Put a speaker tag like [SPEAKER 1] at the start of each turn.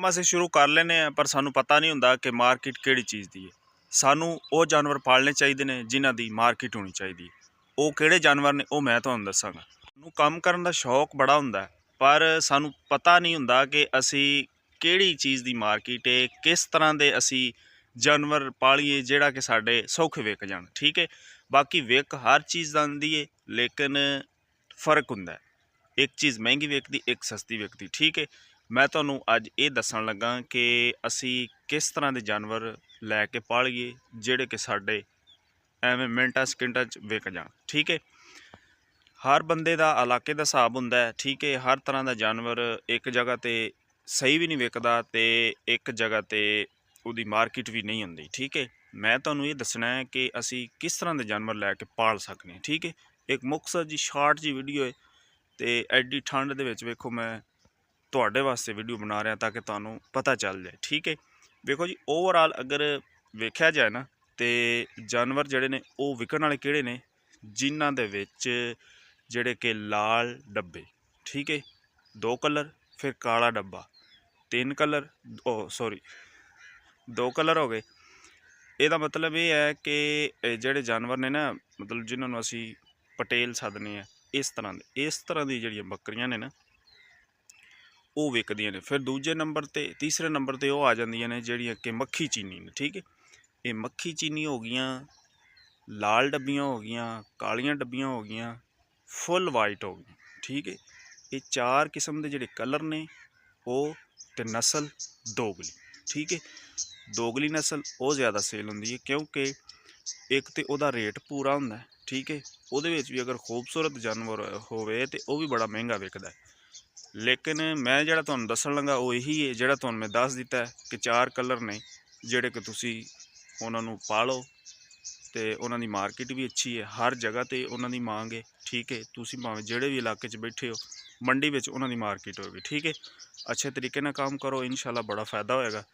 [SPEAKER 1] ਕੰਮ ਅਸੀਂ ਸ਼ੁਰੂ ਕਰ ਲੈਂਦੇ ਹਾਂ, ਪਰ ਸਾਨੂੰ ਪਤਾ ਨਹੀਂ ਹੁੰਦਾ ਕਿ ਮਾਰਕੀਟ ਕਿਹੜੀ ਚੀਜ਼ ਦੀ ਹੈ। ਸਾਨੂੰ ਉਹ ਜਾਨਵਰ ਪਾਲਣੇ ਚਾਹੀਦੇ ਨੇ ਜਿਨ੍ਹਾਂ ਦੀ ਮਾਰਕੀਟ ਹੋਣੀ ਚਾਹੀਦੀ ਹੈ। ਉਹ ਕਿਹੜੇ ਜਾਨਵਰ ਨੇ ਉਹ ਮੈਂ ਤੁਹਾਨੂੰ ਦੱਸਾਂਗਾ। ਸਾਨੂੰ ਕੰਮ ਕਰਨ ਦਾ ਸ਼ੌਕ ਬੜਾ ਹੁੰਦਾ, ਪਰ ਸਾਨੂੰ ਪਤਾ ਨਹੀਂ ਹੁੰਦਾ ਕਿ ਅਸੀਂ ਕਿਹੜੀ ਚੀਜ਼ ਦੀ ਮਾਰਕੀਟ ਹੈ, ਕਿਸ ਤਰ੍ਹਾਂ ਦੇ ਅਸੀਂ ਜਾਨਵਰ ਪਾਲੀਏ ਜਿਹੜਾ ਕਿ ਸਾਡੇ ਸੌਖੇ ਵਿਕ ਜਾਣ। ਠੀਕ ਹੈ, ਬਾਕੀ ਵਿਕ ਹਰ ਚੀਜ਼ ਦਾ ਆਉਂਦੀ ਹੈ, ਲੇਕਿਨ ਫ਼ਰਕ ਹੁੰਦਾ। ਇੱਕ ਚੀਜ਼ ਮਹਿੰਗੀ ਵਿਕਦੀ, ਇੱਕ ਸਸਤੀ ਵਿਕਦੀ। ਠੀਕ ਹੈ, ਮੈਂ ਤੁਹਾਨੂੰ ਅੱਜ ਇਹ ਦੱਸਣ ਲੱਗਾ ਕਿ ਅਸੀਂ ਕਿਸ ਤਰ੍ਹਾਂ ਦੇ ਜਾਨਵਰ ਲੈ ਕੇ ਪਾਲੀਏ ਜਿਹੜੇ ਕਿ ਸਾਡੇ ਐਵੇਂ ਮਿੰਟਾਂ ਸਕਿੰਟਾਂ 'ਚ ਵਿਕ ਜਾਣ। ਠੀਕ ਹੈ, ਹਰ ਬੰਦੇ ਦਾ ਇਲਾਕੇ ਦਾ ਹਿਸਾਬ ਹੁੰਦਾ। ਠੀਕ ਹੈ, ਹਰ ਤਰ੍ਹਾਂ ਦਾ ਜਾਨਵਰ ਇੱਕ ਜਗ੍ਹਾ 'ਤੇ ਸਹੀ ਵੀ ਨਹੀਂ ਵਿਕਦਾ ਅਤੇ ਇੱਕ ਜਗ੍ਹਾ 'ਤੇ ਉਹਦੀ ਮਾਰਕੀਟ ਵੀ ਨਹੀਂ ਹੁੰਦੀ। ਠੀਕ ਹੈ, ਮੈਂ ਤੁਹਾਨੂੰ ਇਹ ਦੱਸਣਾ ਹੈ ਕਿ ਅਸੀਂ ਕਿਸ ਤਰ੍ਹਾਂ ਦੇ ਜਾਨਵਰ ਲੈ ਕੇ ਪਾਲ ਸਕਦੇ ਹਾਂ। ਠੀਕ ਹੈ, ਇੱਕ ਮੁਕਤਸਰ ਜੀ ਸ਼ਾਰਟ ਜੀ ਵੀਡੀਓ ਹੈ ਅਤੇ ਐਡੀ ਠੰਡ ਦੇ ਵਿੱਚ ਵੇਖੋ ਮੈਂ ਤੁਹਾਡੇ ਵਾਸਤੇ ਵੀਡੀਓ ਬਣਾ ਰਿਹਾ ਤਾਂ ਕਿ ਤੁਹਾਨੂੰ ਪਤਾ ਚੱਲ ਜਾਏ। ਠੀਕ ਹੈ, ਵੇਖੋ ਜੀ ਓਵਰਆਲ ਅਗਰ ਵੇਖਿਆ ਜਾਏ ਨਾ ਤੇ ਜਾਨਵਰ ਜਿਹੜੇ ਨੇ ਉਹ ਵਿਕਣ ਵਾਲੇ ਕਿਹੜੇ ਨੇ, ਜਿਨ੍ਹਾਂ ਦੇ ਵਿੱਚ ਜਿਹੜੇ ਕਿ ਲਾਲ ਡੱਬੇ। ਠੀਕ ਹੈ, 2 ਕਲਰ, ਫਿਰ ਕਾਲਾ ਡੱਬਾ 3 ਕਲਰ, ਸੌਰੀ 2 ਕਲਰ ਹੋ ਗਏ। ਇਹਦਾ ਮਤਲਬ ਇਹ ਹੈ ਕਿ ਜਿਹੜੇ ਜਾਨਵਰ ਨੇ ਨਾ, ਮਤਲਬ ਜਿਨ੍ਹਾਂ ਨੂੰ ਅਸੀਂ ਪਟੇਲ ਸੱਦਦੇ ਹਾਂ, ਇਸ ਤਰ੍ਹਾਂ ਦੀ ਜਿਹੜੀਆਂ ਬੱਕਰੀਆਂ ਨੇ ਨਾ ਉਹ ਵਿਕਦੀਆਂ ਨੇ। ਫਿਰ ਦੂਜੇ ਨੰਬਰ 'ਤੇ ਤੀਸਰੇ ਨੰਬਰ 'ਤੇ ਉਹ ਆ ਜਾਂਦੀਆਂ ਨੇ ਜਿਹੜੀਆਂ ਕਿ ਮੱਖੀ ਚੀਨੀ ਨੇ। ਠੀਕ ਹੈ, ਇਹ ਮੱਖੀ ਚੀਨੀ ਹੋ ਗਈਆਂ, ਲਾਲ ਡੱਬੀਆਂ ਹੋ ਗਈਆਂ, ਕਾਲੀਆਂ ਡੱਬੀਆਂ ਹੋ ਗਈਆਂ, ਫੁੱਲ ਵਾਈਟ ਹੋ ਗਈਆਂ। ਠੀਕ ਹੈ, ਇਹ 4 ਕਿਸਮ ਦੇ ਜਿਹੜੇ ਕਲਰ ਨੇ ਉਹ ਤੇ ਨਸਲ ਦੋਗਲੀ। ਠੀਕ ਹੈ, ਦੋਗਲੀ ਨਸਲ ਉਹ ਜ਼ਿਆਦਾ ਸੇਲ ਹੁੰਦੀ ਹੈ ਕਿਉਂਕਿ ਇੱਕ ਤਾਂ ਉਹਦਾ ਰੇਟ ਪੂਰਾ ਹੁੰਦਾ। ਠੀਕ ਹੈ, ਉਹਦੇ ਵਿੱਚ ਵੀ ਅਗਰ ਖੂਬਸੂਰਤ ਜਾਨਵਰ ਹੋਵੇ ਤਾਂ ਉਹ ਵੀ ਬੜਾ ਮਹਿੰਗਾ ਵਿਕਦਾ। ਲੇਕਿਨ ਮੈਂ ਜਿਹੜਾ ਤੁਹਾਨੂੰ ਦੱਸਣ ਲੱਗਾ ਉਹ ਇਹੀ ਹੈ ਜਿਹੜਾ ਤੁਹਾਨੂੰ ਮੈਂ ਦੱਸ ਦਿੱਤਾ ਕਿ 4 ਕਲਰ ਨੇ ਜਿਹੜੇ ਕਿ ਤੁਸੀਂ ਉਹਨਾਂ ਨੂੰ ਪਾਲੋ ਅਤੇ ਉਹਨਾਂ ਦੀ ਮਾਰਕੀਟ ਵੀ ਅੱਛੀ ਹੈ। ਹਰ ਜਗ੍ਹਾ 'ਤੇ ਉਹਨਾਂ ਦੀ ਮੰਗ ਹੈ। ਠੀਕ ਹੈ, ਤੁਸੀਂ ਭਾਵੇਂ ਜਿਹੜੇ ਵੀ ਇਲਾਕੇ 'ਚ ਬੈਠੇ ਹੋ ਮੰਡੀ ਵਿੱਚ ਉਹਨਾਂ ਦੀ ਮਾਰਕੀਟ ਹੋਵੇਗੀ। ਠੀਕ ਹੈ, ਅੱਛੇ ਤਰੀਕੇ ਨਾਲ ਕੰਮ ਕਰੋ, ਇਨਸ਼ਾਅੱਲਾ ਬੜਾ ਫਾਇਦਾ ਹੋਏਗਾ।